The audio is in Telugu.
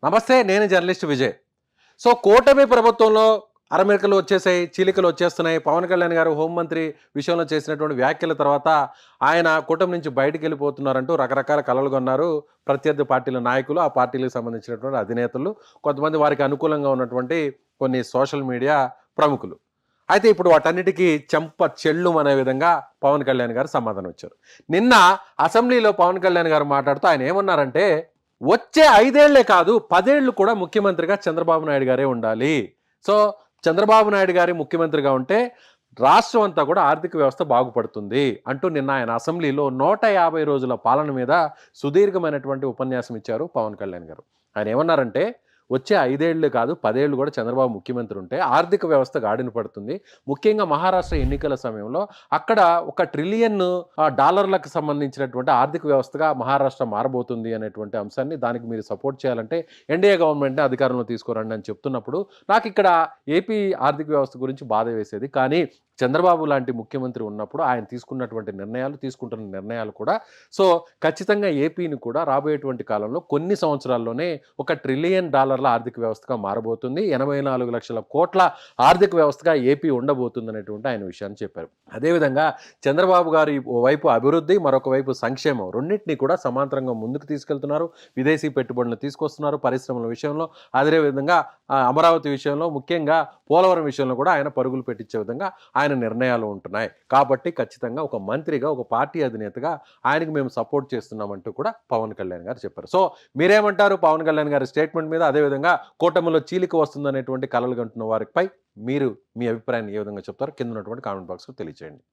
నమస్తే, నేను జర్నలిస్ట్ విజయ్. సో కూటమి ప్రభుత్వంలో అరమెరికలు వచ్చేసాయి, చీలికలు వచ్చేస్తున్నాయి. పవన్ కళ్యాణ్ గారు హోంమంత్రి విషయంలో చేసినటువంటి వ్యాఖ్యల తర్వాత ఆయన కూటమి నుంచి బయటికి వెళ్ళిపోతున్నారంటూ రకరకాల కలలు కొన్నారు ప్రత్యర్థి పార్టీల నాయకులు, ఆ పార్టీలకు సంబంధించినటువంటి అధినేతలు, కొంతమంది వారికి అనుకూలంగా ఉన్నటువంటి కొన్ని సోషల్ మీడియా ప్రముఖులు. అయితే ఇప్పుడు వాటన్నిటికీ చెంప చెల్లు అనే విధంగా పవన్ కళ్యాణ్ గారు సమాధానం ఇచ్చారు. నిన్న అసెంబ్లీలో పవన్ కళ్యాణ్ గారు మాట్లాడుతూ ఆయన ఏమన్నారంటే, వచ్చే 5 ఏళ్లే కాదు 10 ఏళ్ళు కూడా ముఖ్యమంత్రిగా చంద్రబాబు నాయుడు గారే ఉండాలి. సో చంద్రబాబు నాయుడు గారి ముఖ్యమంత్రిగా ఉంటే రాష్ట్రం అంతా కూడా ఆర్థిక వ్యవస్థ బాగుపడుతుంది అంటూ నిన్న ఆయన అసెంబ్లీలో 150 రోజుల పాలన మీద సుదీర్ఘమైనటువంటి ఉపన్యాసం ఇచ్చారు పవన్ కళ్యాణ్ గారు. ఆయన ఏమన్నారంటే, వచ్చే 5 ఏళ్ళు కాదు 10 ఏళ్ళు కూడా చంద్రబాబు ముఖ్యమంత్రి ఉంటే ఆర్థిక వ్యవస్థ గాడిన పడుతుంది. ముఖ్యంగా మహారాష్ట్ర ఎన్నికల సమయంలో అక్కడ $1 ట్రిలియన్ డాలర్లకు సంబంధించినటువంటి ఆర్థిక వ్యవస్థగా మహారాష్ట్ర మారబోతుంది అనేటువంటి అంశాన్ని, దానికి మీరు సపోర్ట్ చేయాలంటే ఎన్డీఏ గవర్నమెంట్ని అధికారంలో తీసుకురండి అని చెప్తున్నప్పుడు నాకు ఇక్కడ ఏపీ ఆర్థిక వ్యవస్థ గురించి బాధ వేసేది. కానీ చంద్రబాబు లాంటి ముఖ్యమంత్రి ఉన్నప్పుడు ఆయన తీసుకున్నటువంటి తీసుకుంటున్న నిర్ణయాలు కూడా సో ఖచ్చితంగా ఏపీని కూడా రాబోయేటువంటి కాలంలో కొన్ని సంవత్సరాల్లోనే $1 ట్రిలియన్ ఆర్థిక వ్యవస్థగా మారబోతుంది. 84 లక్షల కోట్ల ఆర్థిక వ్యవస్థగా ఏపీ ఉండబోతుంది అనేటువంటి ఆయన విషయాన్ని చెప్పారు. అదేవిధంగా చంద్రబాబు గారు ఓవైపు అభివృద్ధి, మరొక వైపు సంక్షేమం రెండింటినీ కూడా సమాంతరంగా ముందుకు తీసుకెళ్తున్నారు. విదేశీ పెట్టుబడులను తీసుకొస్తున్నారు పరిశ్రమల విషయంలో. అదేవిధంగా అమరావతి విషయంలో, ముఖ్యంగా పోలవరం విషయంలో కూడా ఆయన పరుగులు పెట్టించే విధంగా ఆయన నిర్ణయాలు ఉంటున్నాయి. కాబట్టి ఖచ్చితంగా ఒక మంత్రిగా, ఒక పార్టీ అధినేతగా ఆయనకి మేము సపోర్ట్ చేస్తున్నామంటూ కూడా పవన్ కళ్యాణ్ గారు చెప్పారు. సో మీరేమంటారు పవన్ కళ్యాణ్ గారి స్టేట్మెంట్ మీద? అదేవిధంగా కూటమిలో చీలిక వస్తుందనేటువంటి కలలు కంటున్న వారిపై మీరు మీ అభిప్రాయాన్ని ఏ విధంగా చెప్తారు? కింద ఉన్నటువంటి కామెంట్ బాక్స్లో తెలియజేయండి.